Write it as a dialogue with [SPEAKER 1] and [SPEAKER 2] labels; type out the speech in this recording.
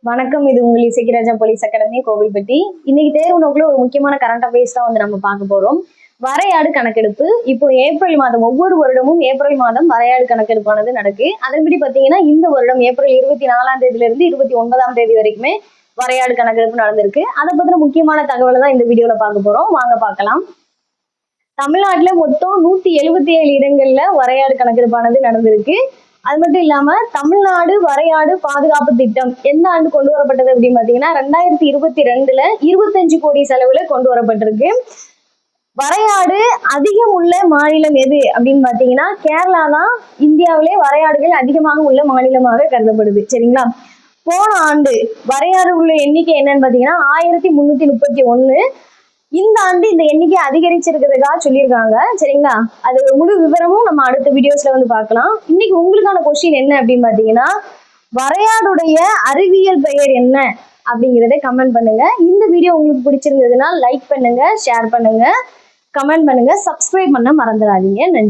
[SPEAKER 1] வணக்கம். இது உங்கள் இசைக்கிராஜா போலீஸ் அகாடமி கோவில்பட்டி. இன்னைக்கு தேர்வு நோக்கில் ஒரு முக்கியமான கரண்ட் அஃபேர்ஸ் தான் நம்ம பார்க்க போறோம். வரையாடு கணக்கெடுப்பு இப்போ ஏப்ரல் மாதம், ஒவ்வொரு வருடமும் ஏப்ரல் மாதம் வரையாடு கணக்கெடுப்பானது நடக்கு. அதன்படி பாத்தீங்கன்னா இந்த வருடம் ஏப்ரல் 24ஆம் தேதியில இருந்து 29ஆம் தேதி வரைக்குமே வரையாடு கணக்கெடுப்பு நடந்திருக்கு. அதை பத்தின முக்கியமான தகவலை தான் இந்த வீடியோல பார்க்க போறோம். வாங்க பார்க்கலாம். தமிழ்நாட்டுல மொத்தம் 177 இடங்கள்ல வரையாடு கணக்கெடுப்பானது நடந்திருக்கு. அது மட்டும் இல்லாம தமிழ்நாடு வரையாடு பாதுகாப்பு திட்டம் எந்த ஆண்டு கொண்டு வரப்பட்டது அப்படின்னு பாத்தீங்கன்னா 2022ல 25 கோடி செலவுல கொண்டு வரப்பட்டிருக்கு. வரையாடு அதிகம் உள்ள மாநிலம் எது அப்படின்னு பாத்தீங்கன்னா கேரளா தான் இந்தியாவிலே வரையாடுகள் அதிகமாக உள்ள மாநிலமாக கருதப்படுது. சரிங்களா? போன ஆண்டு வரையாடு உள்ள எண்ணிக்கை என்னன்னு பாத்தீங்கன்னா 1331. இந்த ஆண்டு இந்த எண்ணிக்கை அதிகரிச்சிருக்கிறதுக்காக சொல்லியிருக்காங்க. சரிங்களா? அது முழு விவரமும் நம்ம அடுத்த வீடியோஸ்ல வந்து பார்க்கலாம். இன்னைக்கு உங்களுக்கான கொஸ்டின் என்ன அப்படின்னு பாத்தீங்கன்னா, வரையாடுடைய அறிவியல் பெயர் என்ன அப்படிங்கிறத கமெண்ட் பண்ணுங்க. இந்த வீடியோ உங்களுக்கு பிடிச்சிருந்ததுன்னா லைக் பண்ணுங்க, ஷேர் பண்ணுங்க, கமெண்ட் பண்ணுங்க, சப்ஸ்கிரைப் பண்ண மறந்துடாதீங்க. நன்றி.